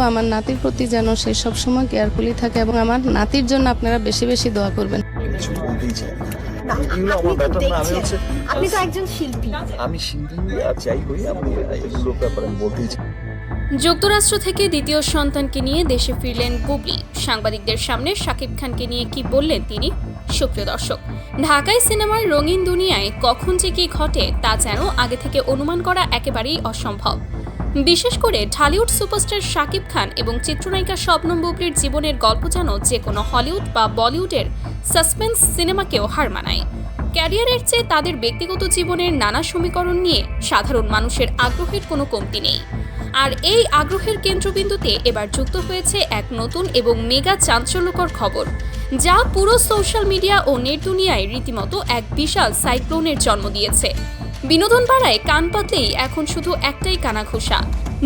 আমার নাতির প্রতি যেন সে সবসময় কেয়ারফুলি থাকে এবং আমার নাতির জন্য আপনারা বেশি বেশি দোয়া করবেন। না, এগুলো আপনি আমার তো ব্যাপার না, আমি দেখছেন, হচ্ছে আপনি তো একজন শিল্পী। আমি শিল্পী আর যাই হই, আমি এগুলো ব্যাপারে আমি বলতেই চাই। যুক্তরাষ্ট্র থেকে দ্বিতীয় সন্তানকে নিয়ে দেশে ফিরলেন বুবলি। সাংবাদিকদের সামনে শাকিব খানকে নিয়ে কি বললেন তিনি? সুপ্রিয় দর্শক, ঢাকাই সিনেমার রঙিন দুনিয়ায় কখন যে কি ঘটে তা যেন আগে থেকে অনুমান করা একেবারেই অসম্ভব। বিশেষ করে ঢালিউড সুপারস্টার শাকিব খান এবং চিত্রনায়িকা শবনম বুবলির জীবনের গল্প যেন যে কোনো হলিউড বা বলিউডের সাসপেন্স সিনেমাকেও হার মানায়। ক্যারিয়ারের চেয়ে তাদের ব্যক্তিগত জীবনের নানা সমীকরণ নিয়ে সাধারণ মানুষের আগ্রহের কোনো কমতি নেই। আর এই আগ্রহের কেন্দ্রবিন্দুতে এবার যুক্ত হয়েছে এক নতুন এবং মেগা চাঞ্চল্যকর খবর, যা পুরো সোশ্যাল মিডিয়া ও নেট দুনিয়ায় রীতিমতো এক বিশাল সাইক্লোনের জন্ম দিয়েছে। বিনোদন পাড়ায় কান পাতলেই এখন শুধু একটাই কানাঘুষা,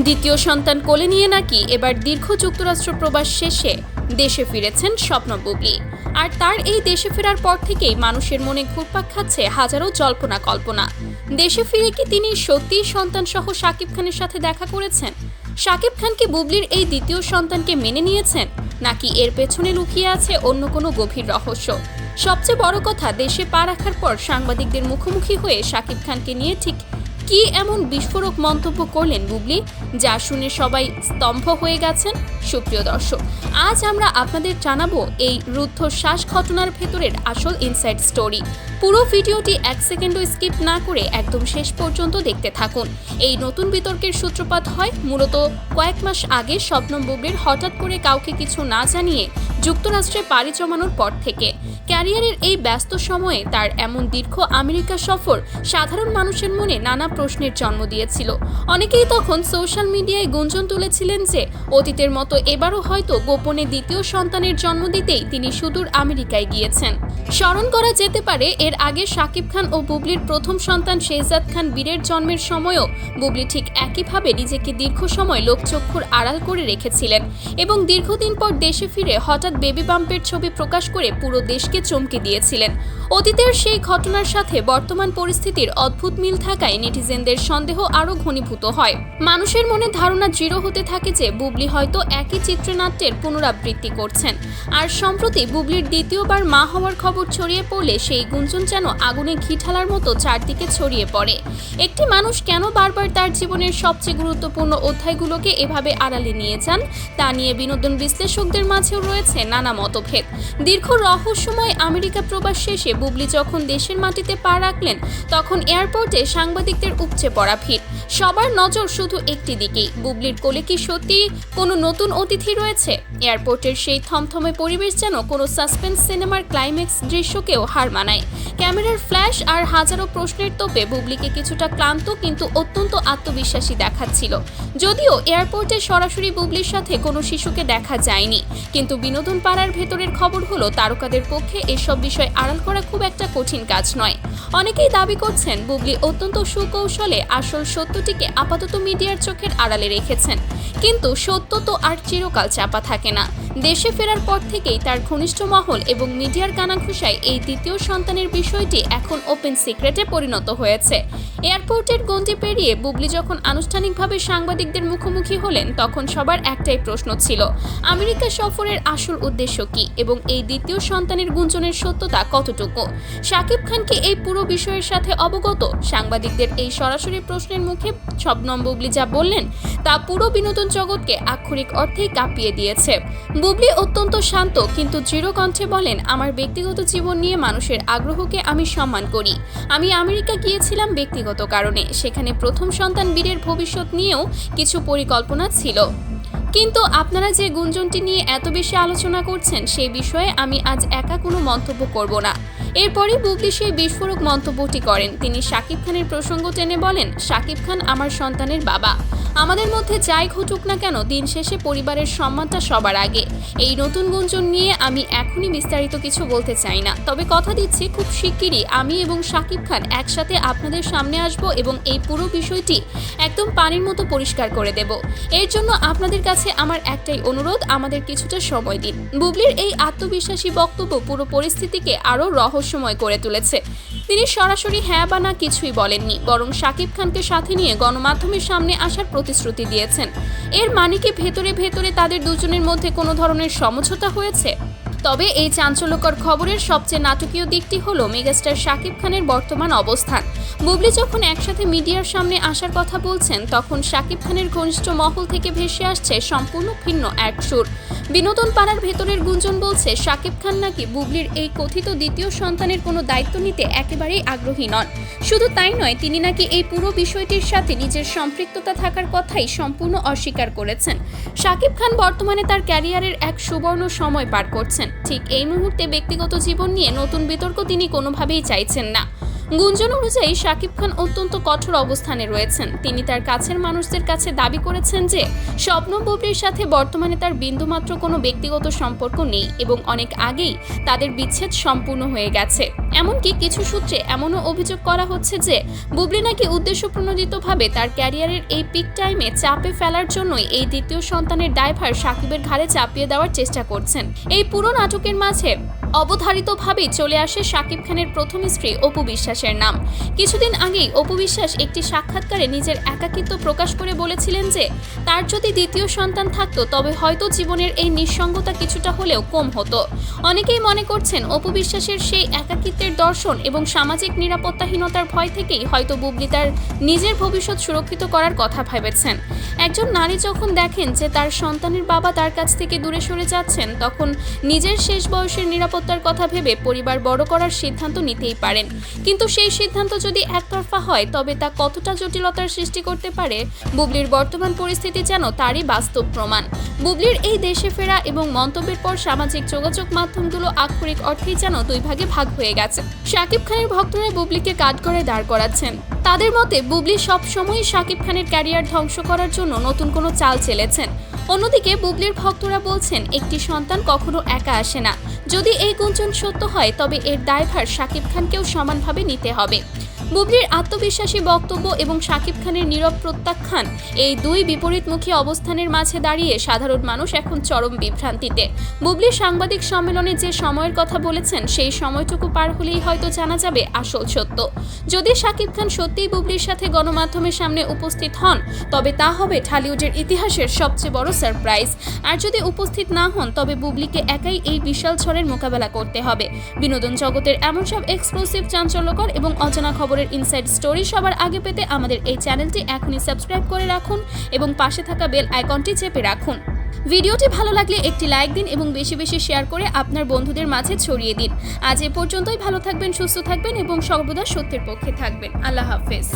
দ্বিতীয় সন্তান কোলে নিয়ে নাকি এবার দীর্ঘ যুক্তরাষ্ট্র প্রবাস শেষে দেশে ফিরেছেন শবনম বুবলি। আর তার এই দেশে ফেরার পর থেকেই মানুষের মনে ঘুরপাক খাচ্ছে হাজারো জল্পনা কল্পনা। দেশে ফিরে কি তিনি সত্যিই সন্তান সহ শাকিব খানের সাথে দেখা করেছেন? শাকিব খান কি বুবলির এই দ্বিতীয় সন্তানকে মেনে নিয়েছেন, নাকি এর পেছনে লুকিয়ে আছে অন্য কোনো গভীর রহস্য? সবচেয়ে বড় কথা, দেশে পা রাখার পর সাংবাদিকদের মুখোমুখি হয়ে শাকিব খানকে নিয়ে ঠিক কি এমন বিস্ফোরক মন্তব্য করলেন বুবলি, যা শুনে সবাই স্তম্ভ হয়ে গেছেন? সুপ্রিয় দর্শক, আজ আমরা আপনাদের জানাবো এই রুদ্ধশ্বাস ঘটনার ভেতরের আসল ইনসাইড স্টোরি। পুরো ভিডিওটি এক সেকেন্ডও স্কিপ না করে একদম শেষ পর্যন্ত দেখতে থাকুন। এই নতুন বিতর্কের সূত্রপাত হয় মূলত কয়েক মাস আগে শবনম বুবলির হঠাৎ করে কাউকে কিছু না জানিয়ে যুক্তরাষ্ট্রে পাড়ি জমানোর পর থেকে। ক্যারিয়ারের এই ব্যস্ত সময়ে তার এমন দীর্ঘ আমেরিকা সফর সাধারণ মানুষের মনে নানা প্রশ্নের জন্ম দিয়েছিল। অনেকেই তখন সোশ্যাল মিডিয়ায় গুঞ্জন তুলেছিলেন যে অতীতের মতো এবারও হয়তো গোপনে দ্বিতীয় সন্তানের জন্ম দিতেই তিনি সুদূর আমেরিকায় গিয়েছেন। স্মরণ করা যেতে পারে, এর আগে শাকিব খান ও বুবলির প্রথম সন্তান শেহজাদ খান বীরের জন্মের সময়ও বুবলি ঠিক একইভাবে নিজেকে দীর্ঘ সময় লোকচক্ষুর আড়াল করে রেখেছিলেন এবং দীর্ঘদিন পর দেশে ফিরে হঠাৎ বেবি বাম্পের ছবি প্রকাশ করে পুরো দেশকে চমকে দিয়েছিলেন। অতীতের সেই ঘটনার সাথে বর্তমান পরিস্থিতির অদ্ভুত মিল থাকায় নেটিজেনদের সন্দেহ আরও ঘনীভূত হয়। মানুষের মনে ধারণা দৃঢ় হতে থাকে যে বুবলি হয়তো একই চিত্রনাট্যের পুনরাবৃত্তি করছেন। আর সম্প্রতি বুবলির দ্বিতীয়বার মা হওয়ার খবর ছড়িয়ে পড়লে সেই গুঞ্জন যেন আগুনে ঘি ঢালার মতো চারদিকে ছড়িয়ে পড়ে। একটি মানুষ কেন বারবার তার জীবনের সবচেয়ে গুরুত্বপূর্ণ অধ্যায়গুলোকে এভাবে আড়ালে নিয়ে যান, তা নিয়ে বিনোদন বিশ্লেষকদের মাঝেও রয়েছে নানা মতভেদ। দীর্ঘ রহস্যময় আমেরিকা প্রবাস শেষে বুবলি যখন দেশের মাটিতে পা রাখলেন, তখন এয়ারপোর্টে সাংবাদিকদের উপচে পড়া ভিড়। সবার নজর শুধু একটি দিকেই, বুবলির কোলে কি সত্যি কোনো নতুন অতিথি রয়েছে? এয়ারপোর্টের সেই থমথমে পরিবেশ যেন কোনো সাসপেন্স সিনেমার ক্লাইম্যাক্স দৃশ্যকেও হার মানায়। ক্যামেরার ফ্ল্যাশ আর হাজারো প্রশ্নের তোপে বুবলিকে কিছুটা ক্লান্ত কিন্তু অত্যন্ত আত্মবিশ্বাসী দেখাচ্ছিল। যদিও এয়ারপোর্টে সরাসরি বুবলির সাথে কোনো শিশুকে দেখা যায়নি, কিন্তু বিনোদন পাড়ার ভেতরের খবর হলো তারকাদের পক্ষে এসব বিষয় আড়াল করা খুব একটা কঠিন কাজ নয়। অনেকেই দাবি করছেন বুবলি অত্যন্ত সুকৌশলে আসল সত্যটিকে আপাতত মিডিয়ার চোখের আড়ালে রেখেছেন। কিন্তু সত্য তো আর চিরকাল চাপা থাকে না। দেশে ফেরার পর থেকেই তার ঘনিষ্ঠ মহল এবং মিডিয়ার কানাঘুষায় এই দ্বিতীয় সন্তানের বিষয়টি এখন ওপেন সিক্রেটে পরিণত হয়েছে। এয়ারপোর্টের গণ্ডি পেরিয়ে বুবলি যখন আনুষ্ঠানিকভাবে সাংবাদিকদের মুখোমুখি হলেন, তখন সবার একটাই প্রশ্ন ছিল, আমেরিকা সফরের আসল উদ্দেশ্য কি এবং এই দ্বিতীয় সন্তানের গুঞ্জনের সত্যতা কতটুকু? শাকিব খান কি এই পুরো বিষয়ের সাথে অবগত? সাংবাদিকদের এই সরাসরি প্রশ্নের মুখে শবনম বুবলি যা বললেন তা পুরো বিনোদন জগৎকে আক্ষরিক অর্থেই কাঁপিয়ে দিয়েছে। বুবলি অত্যন্ত শান্ত কিন্তু দৃঢ় কণ্ঠে বলেন, আমার ব্যক্তিগত জীবন নিয়ে মানুষের আগ্রহকে আমি সম্মান করি। আমি আমেরিকা গিয়েছিলাম ব্যক্তিগত কারণে, সেখানে প্রথম সন্তান বীরের ভবিষ্যৎ নিয়েও কিছু পরিকল্পনা ছিল। কিন্তু আপনারা যে গুঞ্জনটি নিয়ে এত বেশি আলোচনা করছেন, সেই বিষয়ে আমি আজ একা কোনো মন্তব্য করব না। এরপরে বুবলি সেই বিস্ফোরক মন্তব্যটি করেন। তিনি শাকিব খানের প্রসঙ্গ টেনে বলেন, শাকিব খান আমার সন্তানের বাবা। আমাদের মধ্যে যাই ঘটুক না কেন, দিন শেষে পরিবারের সম্মানটা সবার আগে। এই নতুন গুঞ্জন নিয়ে আমি এখনই বিস্তারিত কিছু বলতে চাই না, তবে কথা দিচ্ছি খুব শিগগিরই আমি এবং শাকিব খান একসাথে আপনাদের সামনে আসব এবং এই পুরো বিষয়টি একদম পানির মতো পরিষ্কার করে দেব। এর জন্য আপনাদের কাছে আমার একটাই অনুরোধ, আমাদের কিছুটা সময় দিন। বুবলির এই আত্মবিশ্বাসী বক্তব্য পুরো পরিস্থিতিকে আরও রহস্যময় করে তুলেছে। তিনি সরাসরি হ্যাঁ বা না কিছুই বলেননি, বরং শাকিব খানকে সাথে নিয়ে গণমাধ্যমের সামনে আসার প্রতিশ্রুতি দিয়েছেন। এর মানে কি ভেতরে ভেতরে তাদের দুজনের মধ্যে কোনো ধরনের সমঝোতা হয়েছে? তবে এই চাঞ্চল্যকর খবরের সবচেয়ে নাটকীয় দিকটি হলো মেগাস্টার শাকিব খানের বর্তমান অবস্থান। বুবলি যখন একসাথে মিডিয়ার সামনে আসার কথা বলছেন, তখন শাকিব খানের ঘনিষ্ঠ মহল থেকে ভেসে আসছে সম্পূর্ণ ভিন্ন এক সুর। বিনোদন পাড়ার ভেতরের গুঞ্জন বলছে শাকিব খান নাকি বুবলির এই কথিত দ্বিতীয় সন্তানের কোনো দায়িত্ব নিতে একেবারেই আগ্রহী নন। শুধু তাই নয়, তিনি নাকি এই পুরো বিষয়টির সাথে নিজের সম্পৃক্ততা থাকার কথাই সম্পূর্ণ অস্বীকার করেছেন। শাকিব খান বর্তমানে তার ক্যারিয়ারের এক সুবর্ণ সময় পার করছেন। ঠিক এই মুহূর্তে ব্যক্তিগত জীবন নিয়ে নতুন বিতর্ক তিনি কোনোভাবেই চাইছেন না। গুঞ্জন অনুযায়ী শাকিব খান অত্যন্ত কঠোর অবস্থানে রয়েছেন। তিনি তার কাছের মানুষদের কাছে দাবি করেছেন যে শবনম বুবলির সাথে বর্তমানে তার বিন্দুমাত্র কোনো ব্যক্তিগত সম্পর্ক নেই এবং অনেক আগেই তাদের বিচ্ছেদ সম্পূর্ণ হয়ে গেছে। এমনকি কিছু সূত্রে এমনও অভিযোগ করা হচ্ছে যে বুবলি নাকি উদ্দেশ্যপ্রণোদিতভাবে তার ক্যারিয়ারের এই পিক টাইমে চাপে ফেলার জন্যই এই দ্বিতীয় সন্তানের দায়ভার শাকিবের ঘাড়ে চাপিয়ে দেওয়ার চেষ্টা করছেন। এই পুরো নাটকের মাঝে অবধারিতভাবেই চলে আসে শাকিব খানের প্রথম স্ত্রী অপু বিশ্বাসের নাম। কিছুদিন আগেই অপু বিশ্বাস একটি সাক্ষাৎকারে নিজের একাকিত্ব প্রকাশ করে বলেছিলেন যে তার যদি দ্বিতীয় সন্তান থাকতো তবে হয়তো জীবনের এই নিঃসঙ্গতা কিছুটা হলেও কম হতো। অনেকেই মনে করছেন অপু বিশ্বাসের সেই একাকিত্বের দর্শন এবং সামাজিক নিরাপত্তাহীনতার ভয় থেকেই হয়তো বুবলি তার নিজের ভবিষ্যৎ সুরক্ষিত করার কথা ভেবেছেন। একজন নারী যখন দেখেন যে তার সন্তানের বাবা তার কাছ থেকে দূরে সরে যাচ্ছেন, তখন নিজের শেষ বয়সের নিরাপত্তার কথা ভেবে পরিবার বড় করার সিদ্ধান্ত নিতেই পারেন। কিন্তু সেই সিদ্ধান্ত যদি একতরফা হয় তবে তা কতটা জটিলতার সৃষ্টি করতে পারে, বুবলির বর্তমান পরিস্থিতি যেন তারই বাস্তব প্রমাণ। বুবলির এই দেশে ফেরা এবং মন্তব্যের পর সামাজিক যোগাযোগ মাধ্যমগুলো আক্ষরিক অর্থেই যেন দুই ভাগে ভাগ হয়ে গেছে। শাকিব খানের ভক্তরা বুবলিকে কাঠগড়ায় দাঁড় করাচ্ছেন। তাদের মতে বুবলি সব সময়ই শাকিব খানের ক্যারিয়ার ধ্বংস করার জন্য নতুন কোনো চাল চেলেছেন। অন্যদিকে বুবলির ভক্তরা বলছেন একটি সন্তান কখনো একা আসে না। যদি এই গুঞ্জন সত্য হয় তবে এর দায়ভার শাকিব খানকেও সমানভাবে নিতে হবে। বুবলির আত্মবিশ্বাসী বক্তব্য এবং শাকিব খানের নীরব প্রত্যাখ্যান, এই দুই বিপরীতমুখী অবস্থানের মাঝে দাঁড়িয়ে সাধারণ মানুষ এখন চরম বিভ্রান্তিতে। বুবলি সাংবাদিক সম্মেলনে যে সময়ের কথা বলেছেন সেই সময়টুকু পার হলেই হয়তো জানা যাবে আসল সত্য। যদি শাকিব খান সত্যিই বুবলির সাথে গণমাধ্যমের সামনে উপস্থিত হন তবে তা হবে ঢালিউডের ইতিহাসের সবচেয়ে বড় সারপ্রাইজ। আর যদি উপস্থিত না হন তবে বুবলিকে একাই এই বিশাল ঝড়ের মোকাবেলা করতে হবে। বিনোদন জগতের এমন সব এক্সক্লুসিভ, চাঞ্চল্যকর এবং অজানা খবরের ইনসাইড স্টোরি সবার আগে পেতে আমাদের এই চ্যানেলটি এখনই সাবস্ক্রাইব করে রাখুন এবং পাশে থাকা বেল আইকনটি চেপে রাখুন। ভিডিওটি ভালো লাগলে একটি লাইক দিন এবং বেশি বেশি শেয়ার করে আপনার বন্ধুদের মাঝে ছড়িয়ে দিন। আজ এ পর্যন্তই। ভালো থাকবেন, সুস্থ থাকবেন এবং সর্বদা সত্যের পক্ষে থাকবেন। আল্লাহ হাফেজ।